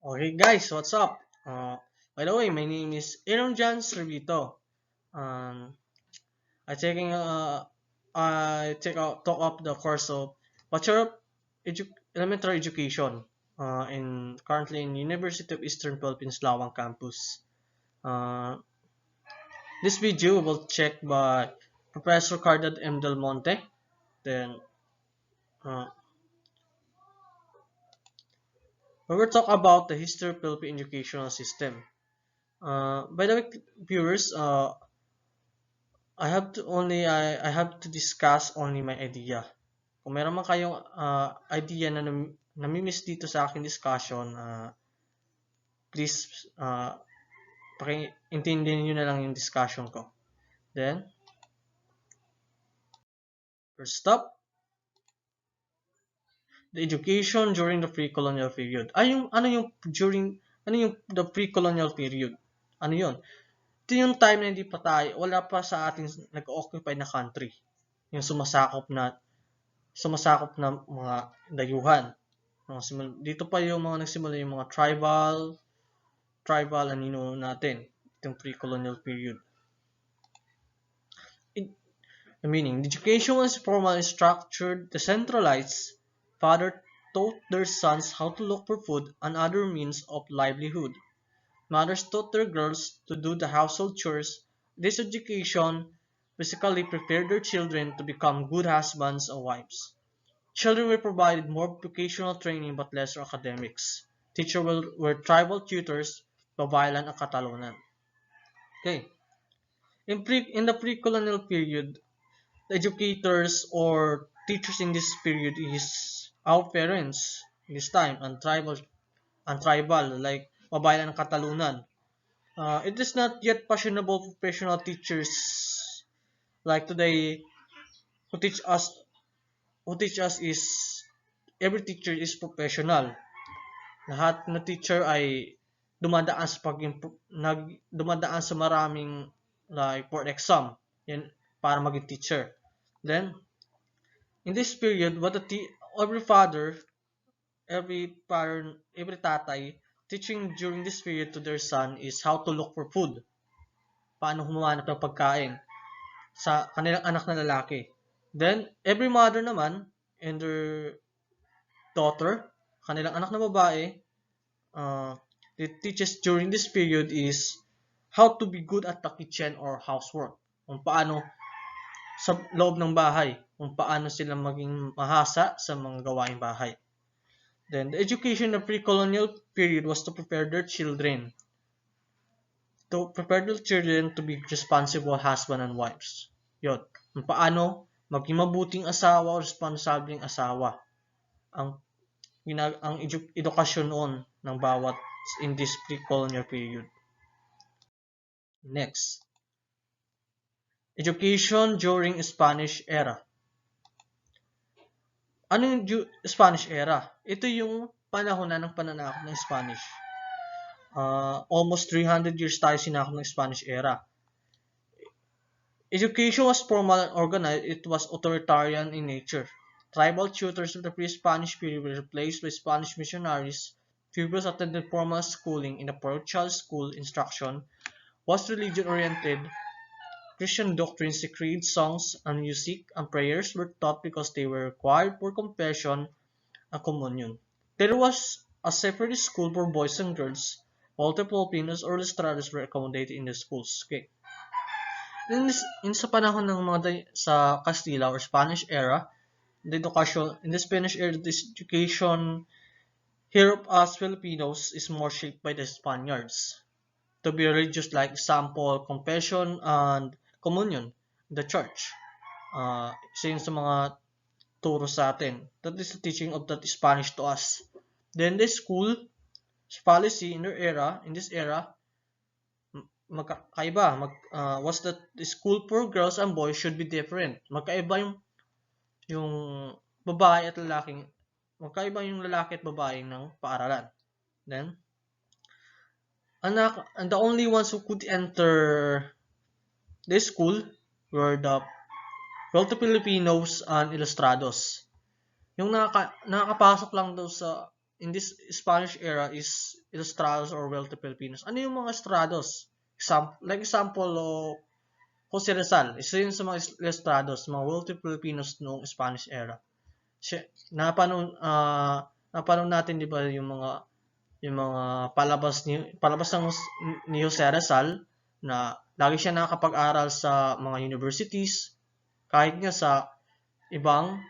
Okay guys, what's up? By the way, my name is Aaron John Cerbito. Um, I taking I take out talk up the course of Bachelor Elementary Education in currently in University of Eastern Philippines Lawang campus. Uh, this video will check by Professor Cardad M. Del Monte. Then uh, we will talk about the history of Philippine educational system. By the way, viewers, I have to discuss only my idea. Kung meron man kayong idea na nami-miss dito sa aking discussion, please pakiintindihin niyo na lang yung discussion ko. Then, first up, the education during the pre-colonial period. Ano yung the pre-colonial period? Ano yun? Ito yung time na hindi pa tayo, wala pa sa ating nag-occupy na country. Yung sumasakop na mga dayuhan. Dito pa yung mga nagsimula yung mga tribal anino natin. Itong pre-colonial period. Meaning, the education was formally structured, decentralized. Father taught their sons how to look for food and other means of livelihood. Mothers taught their girls to do the household chores. This education basically prepared their children to become good husbands and wives. Children were provided more vocational training but lesser academics. Teachers were tribal tutors, Babaylan at Katalunan. Okay. In the pre-colonial period, the educators or teachers in this period is our parents in this time and tribal like Babaylan and Katalunan. It is not yet fashionable for professional teachers like today who teach us who teach us is every teacher is professional. Lahat na teacher ay dumadaan sa dumadaan sa maraming like board exam yan para maging teacher. Then in this period every father, every tatay teaching during this period to their son is how to look for food. Paano humanap ng pagkain sa kanilang anak na lalaki. Then every mother naman and their daughter, kanilang anak na babae, uh, it teaches during this period is how to be good at the kitchen or housework. Kung paano sa loob ng bahay, kung paano sila maging mahasa sa mga gawaing bahay. Then, the education of pre-colonial period was to prepare their children to be responsible husband and wives. Yun. Kung paano maging mabuting asawa o responsableng asawa. Ang edukasyon noon ng bawat in this pre-colonial period. Next, education during Spanish era. Ano yung Spanish era? Ito yung panahon na ng pananakop ng Spanish. Almost 300 years tayo sinakop ng Spanish era. Education was formal and organized. It was authoritarian in nature. Tribal tutors of the pre-Spanish period were replaced by Spanish missionaries. Pupils attended formal schooling in the parochial school. Instruction was religion-oriented. Christian doctrines, creed, songs, and music and prayers were taught because they were required for confession and communion. There was a separate school for boys and girls. All the Filipinos or Lestrados were accommodated in the schools. Okay. Sa panahon ng sa Castilla or Spanish era, in the Spanish era, this education here of us Filipinos is more shaped by the Spaniards. To be religious, like example, confession and communion, the church. Isa yun sa mga turo sa atin. That is the teaching of that Spanish to us. Then the school policy in this era, magkaiba. Was that the school for girls and boys should be different. Magkaiba yung babae at lalaking, magkaiba yung lalaki at babae ng paaralan. Then, and the only ones who could enter this school were the wealthy Filipinos and Ilustrados. Yung nakakapasok lang daw sa in this Spanish era is ilustrados or wealthy Filipinos. Ano yung mga estrados? Example o Jose Rizal, isa yun sa mga ilustrados, mga wealthy Filipinos noong Spanish era. Siya, napanood natin 'di ba yung mga palabas ni Jose Rizal na lagi siya nakakapag-aral sa mga universities kahit nga sa ibang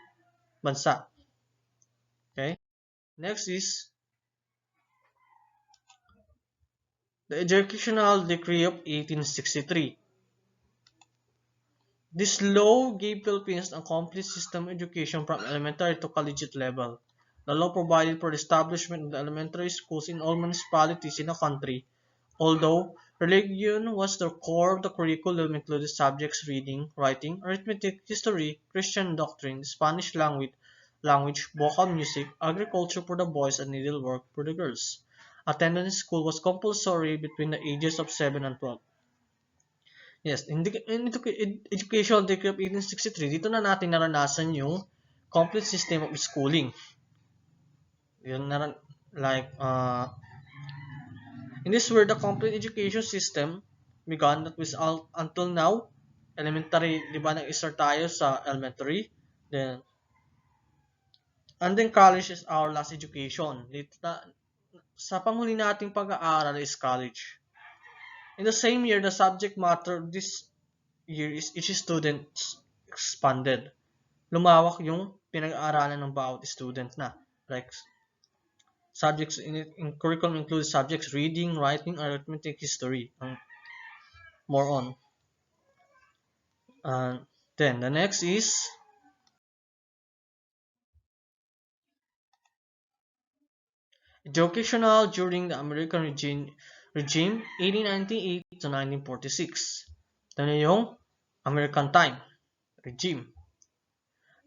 bansa. Okay? Next is the Educational Decree of 1863. This law gave Philippines a complete system of education from elementary to collegiate level. The law provided for the establishment of the elementary schools in all municipalities in the country. Although religion was the core of the curriculum, included subjects reading, writing, arithmetic, history, Christian doctrine, Spanish language, vocal music, agriculture for the boys, and needlework for the girls. Attendance in school was compulsory between the ages of 7 and 12. Yes, in Educational Decree of 1863, dito na natin naranasan yung complete system of schooling. Yun na, like, in this where the complete education system began that was until now, elementary, di ba, nag-start tayo sa elementary, then, and then college is our last education. Dito na, sa panghuli nating pag-aaral is college. In the same year, the subject matter of this year is each student expanded. Lumawak yung pinag-aaralan ng bawat student na. Like, subjects in curriculum include subjects reading, writing, arithmetic, history, and more on. Then the next is educational during the American regime 1898 to 1946. Ito na yung American time regime.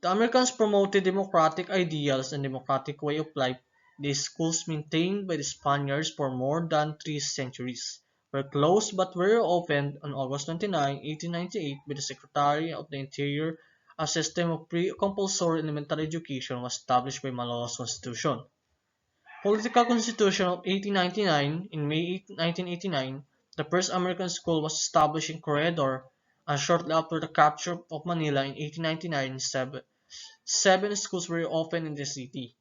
The Americans promoted democratic ideals and democratic way of life. The schools maintained by the Spaniards for more than 3 centuries were closed but were opened on August 29, 1898 by the Secretary of the Interior. A system of pre-compulsory elementary education was established by Malolos Constitution. Political Constitution of 1899. In May 1989, the first American school was established in Corredor, and shortly after the capture of Manila in 1899, seven schools were opened in the city.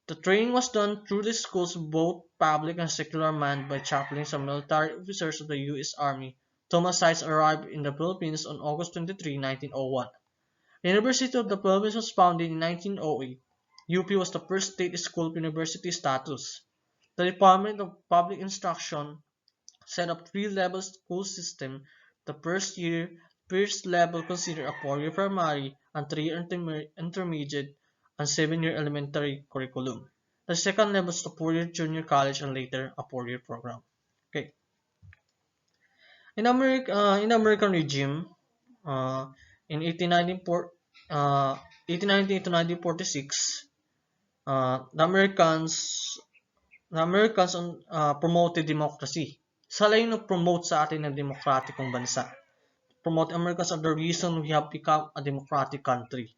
The training was done through the schools, both public and secular, manned by chaplains and military officers of the U.S. Army. Thomas Sykes arrived in the Philippines on August 23, 1901. The University of the Philippines was founded in 1908. UP was the first state school of university status. The Department of Public Instruction set up three-level school system. The first level considered a 4-year primary and 3-year intermediate and 7-year elementary curriculum. The second level is the 4-year junior college and later a 4-year program. Okay. In the American regime, in 1890 to 1946, the Americans promoted democracy. Sila yung nag-promote sa atin ng demokratikong bansa. Promote Americans are the reason we have become a democratic country.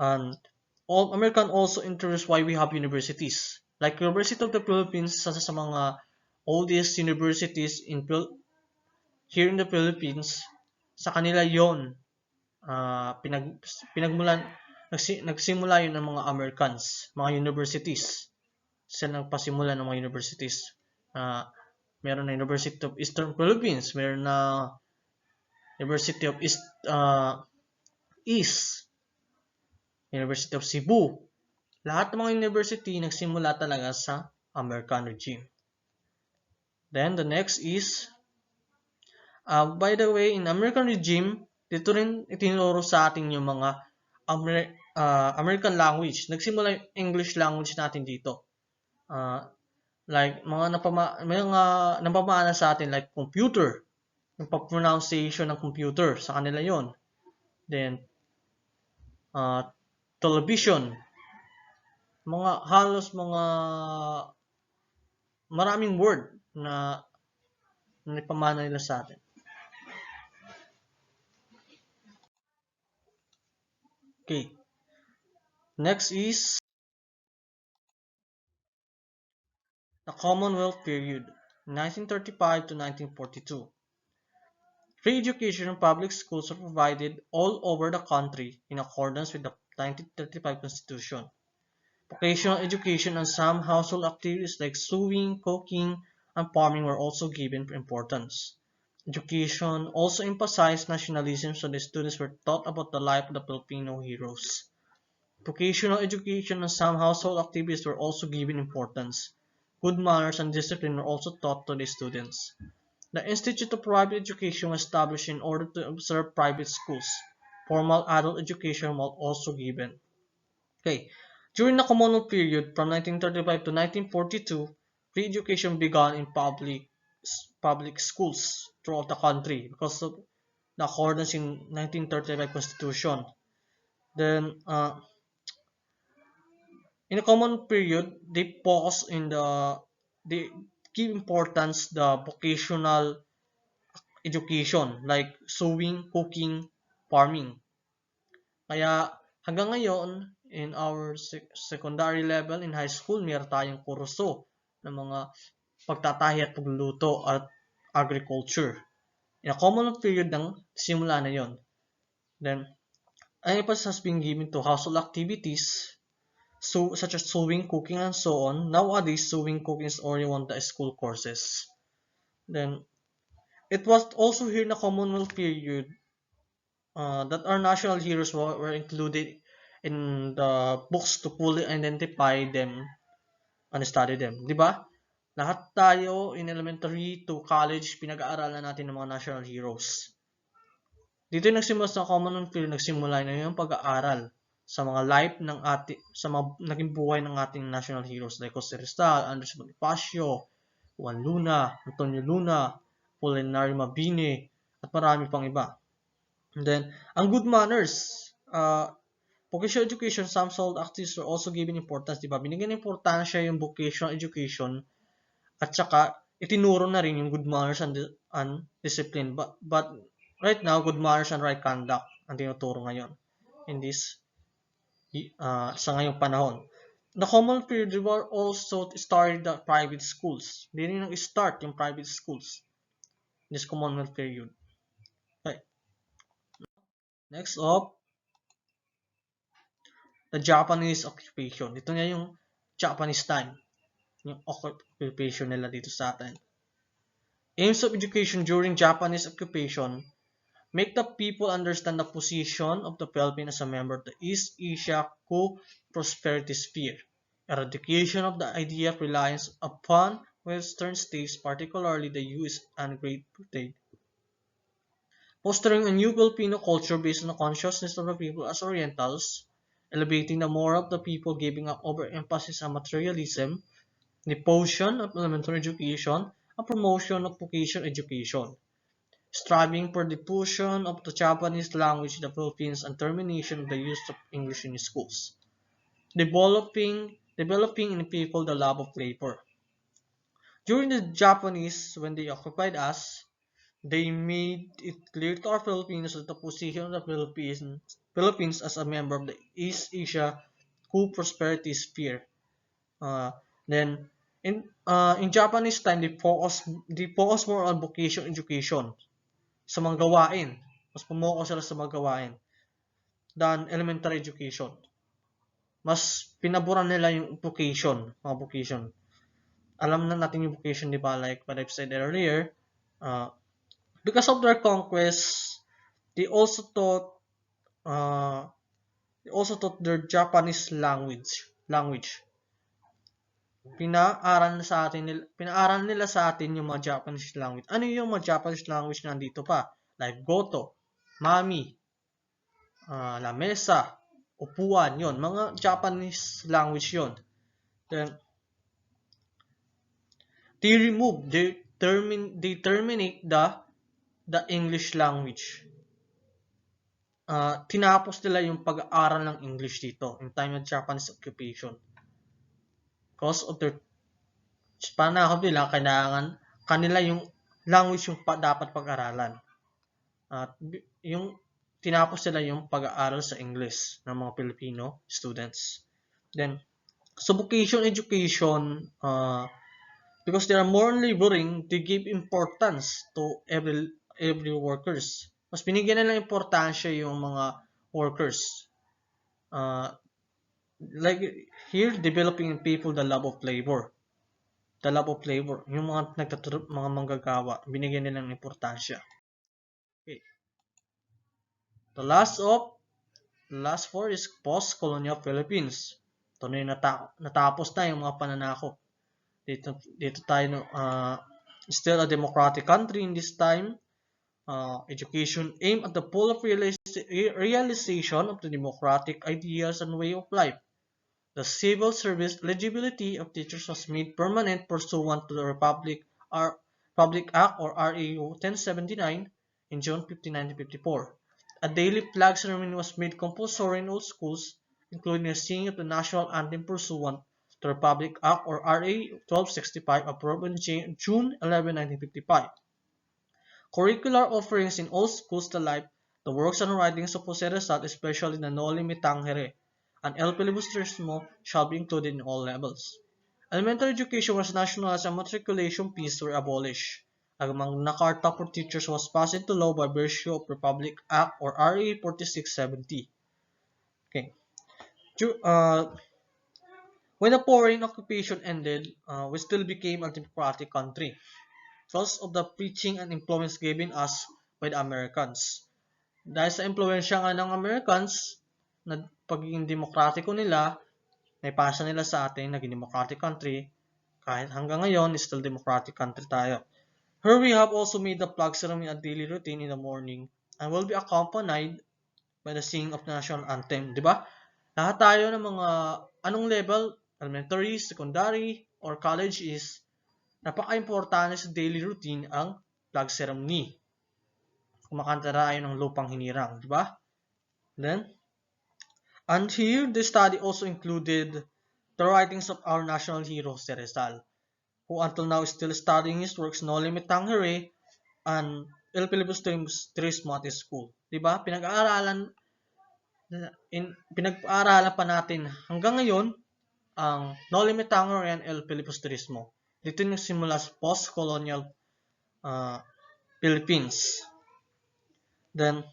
And American also introduced why we have universities. Like University of the Philippines, sa mga oldest universities here in the Philippines, sa kanila yon pinagmulan nagsimula yun ng mga Americans, mga universities. Sila nagpasimula ng mga universities. Meron na University of Eastern Philippines, meron na University of East, University of Cebu. Lahat ng mga university nagsimula talaga sa American regime. Then the next is, by the way, in American regime, dito rin itinuro sa atin yung mga American language. Nagsimula yung English language natin dito. Like mga napamana sa atin like computer, yung pronunciation ng computer sa kanila yon. Then television, halos maraming word na napamana nila sa atin. Okay. Next is The Commonwealth period, 1935 to 1942. Free education and public schools were provided all over the country in accordance with the 1935 Constitution. Vocational education and some household activities like sewing, cooking, and farming were also given importance. Education also emphasized nationalism, so the students were taught about the life of the Filipino heroes. Vocational education and some household activities were also given importance. Good manners and discipline were also taught to the students. The Institute of Private Education was established in order to observe private schools. Formal adult education was also given. Okay. During the Commonwealth period from 1935 to 1942, free education began in public schools throughout the country because of the accordance in 1935 Constitution. Then, in the Commonwealth period, they give importance the vocational education like sewing, cooking, farming. Kaya hanggang ngayon, in our secondary level, in high school, meron tayong kurso ng mga pagtatahi at pagluluto at agriculture. In a common period ng simula na yon. Then, an emphasis has been given to household activities such as sewing, cooking, and so on. Nowadays, sewing, cooking is only one of the school courses. Then, it was also here in the Commonwealth period that our national heroes were included in the books to fully identify them and study them. Di ba? Lahat tayo in elementary to college, pinag-aaralan natin ng mga national heroes. Dito yung nagsimula sa Commonwealth period, nagsimula na yung pag-aaral sa mga life ng sa mga naging buhay ng ating national heroes like Jose Rizal, Andres Bonifacio, Juan Luna, Antonio Luna, Apolinario Mabini, at marami pang iba. And then, ang good manners, vocational education, some sold activities were also given importance, di ba? Binigyan ng importansya yung vocational education at saka itinuro na rin yung good manners and discipline. But right now, good manners and right conduct ang tinuturo ngayon in this sa ngayong panahon. The common period were also started the private schools. Hindi rin nag-start yung private schools in this Commonwealth period. Okay. Next up, the Japanese occupation. Dito nga yung Japanese time. Yung occupation nila dito sa atin. Aims of education during Japanese occupation make the people understand the position of the Philippines as a member of the East Asia Co-Prosperity Sphere. Eradication of the idea of reliance upon Western states, particularly the US and Great Britain. Fostering a new Filipino culture based on the consciousness of the people as Orientals, elevating the moral of the people, giving up overemphasis on materialism, devotion of elementary education, and promotion of vocational education, striving for diffusion of the Japanese language in the Philippines and termination of the use of English in schools, developing in people the love of labor. During the Japanese, when they occupied us, they made it clear to our Filipinos that the position of the Philippines as a member of the East Asia Co-Prosperity Sphere. Then in Japanese time, they focus more on vocational education sa mga gawain. Mas pumoko sila sa mga gawain than elementary education. Mas pinaboran nila yung mga vocation. Alam na natin yung vocation, di ba? Like what I've said earlier, because of their conquest, they also taught their Japanese language. Pinaaral nila sa atin yung mga Japanese language. Ano yung mga Japanese language na nandito pa? Like goto, mami, lamesa, upuan, yon. Mga Japanese language yon. Then, they terminate the English language. Tinapos nila yung pag-aaral ng English dito in time of Japanese occupation. Because of their panahon nila, kailangan kanila yung language yung dapat pag-aralan. At yung tinapos nila yung pag-aaral sa English ng mga Filipino students. Then, so vocational education, Because they are more laboring, they give importance to every workers. Mas binigyan nila importansya yung mga workers. Uh, like here, developing in people the love of labor. The love of labor. Yung mga manggagawa, binigyan nila ng importansya. Okay. The last four is post-colonial Philippines. Ito na yung natapos na yung mga pananakop. Dito tayo, still a democratic country in this time. Education aimed at the full of realization of the democratic ideals and way of life. The civil service eligibility of teachers was made permanent pursuant to the Republic Act or RAO 1079 in June 15, 1954. A daily flag ceremony was made compulsory in all schools, including the singing of the national anthem pursuant to the Republic Act or RA 1265 approved on June 11, 1955. Curricular offerings in all schools the works and writings of Jose Rizal, especially the Noli Me Tangere and El Filibusterismo, shall be included in all levels. Elementary education was nationalized and matriculation fees were abolished. A Magna Carta for teachers was passed into law by virtue of Republic Act or RA 4670. Okay. When the foreign occupation ended, we still became a democratic country because of the preaching and influence given us by the Americans. Dahil sa impluensya nga ng Americans, na pagiging demokratiko nila, naipasa nila sa atin, naging democratic country, kahit hanggang ngayon, still democratic country tayo. Here we have also made the flag ceremony a daily routine in the morning and will be accompanied by the singing of the national anthem. Diba? Lahat tayo ng mga anong level, elementary, secondary, or college is napaka-importante sa daily routine ang flag ceremony. Kumakanta tayo ng lupang hinirang, di ba? Then, and here the study also included the writings of our national hero, Jose Rizal, who until now is still studying his works Noli Me Tangere and El Filibusterismo at his school. Di ba? Pinag-aaralan pa natin hanggang ngayon ang Noli Me Tangere and El Filibusterismo. Dito nagsimula sa post-colonial Philippines. Then,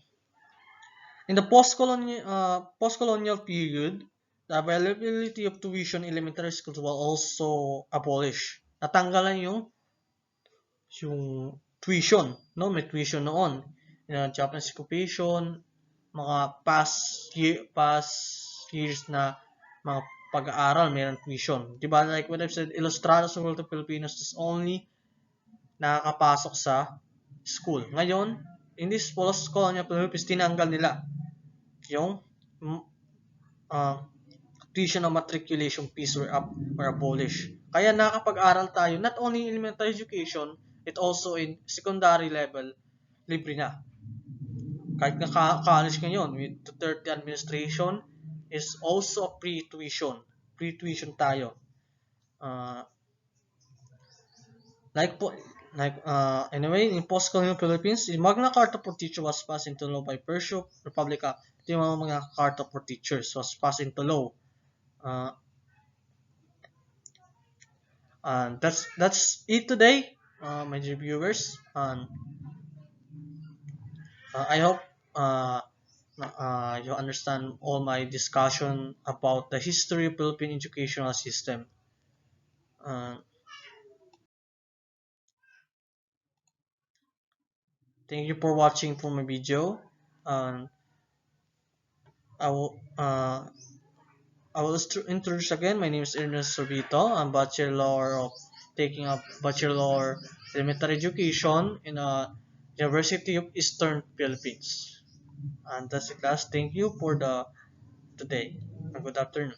in the post-colonial period, the availability of tuition in elementary schools was also abolished. Natanggalan yung tuition, no? May tuition noon. Japanese occupation, mga past years na mga pag-aaral, mayroon tuition. Diba? Like what I've said, Ilustrados World of Filipinos is only nakakapasok sa school. Ngayon, in this post-colonial Philippines, tinanggal nila yung tuition and matriculation fees were abolished. Kaya nakakapag-aral tayo, not only in elementary education, it also in secondary level, libre na. Kahit na college ngayon, with Duterte administration, is also a pre-tuition. Pre-tuition tayo. Anyway, in post-colonial Philippines, the Magna Carta for Teachers was passed into law by virtue of Republic Act. The Magna Carta for Teachers was passed into law. And that's it today, my dear viewers. And I hope you understand all my discussion about the history of Philippine educational system. Thank you for watching for my video. I will introduce again. My name is Ernest Cerbito. I'm Bachelor of taking up Bachelor Elementary Education in the University of Eastern Philippines. And that's the class. Thank you for today. And good afternoon.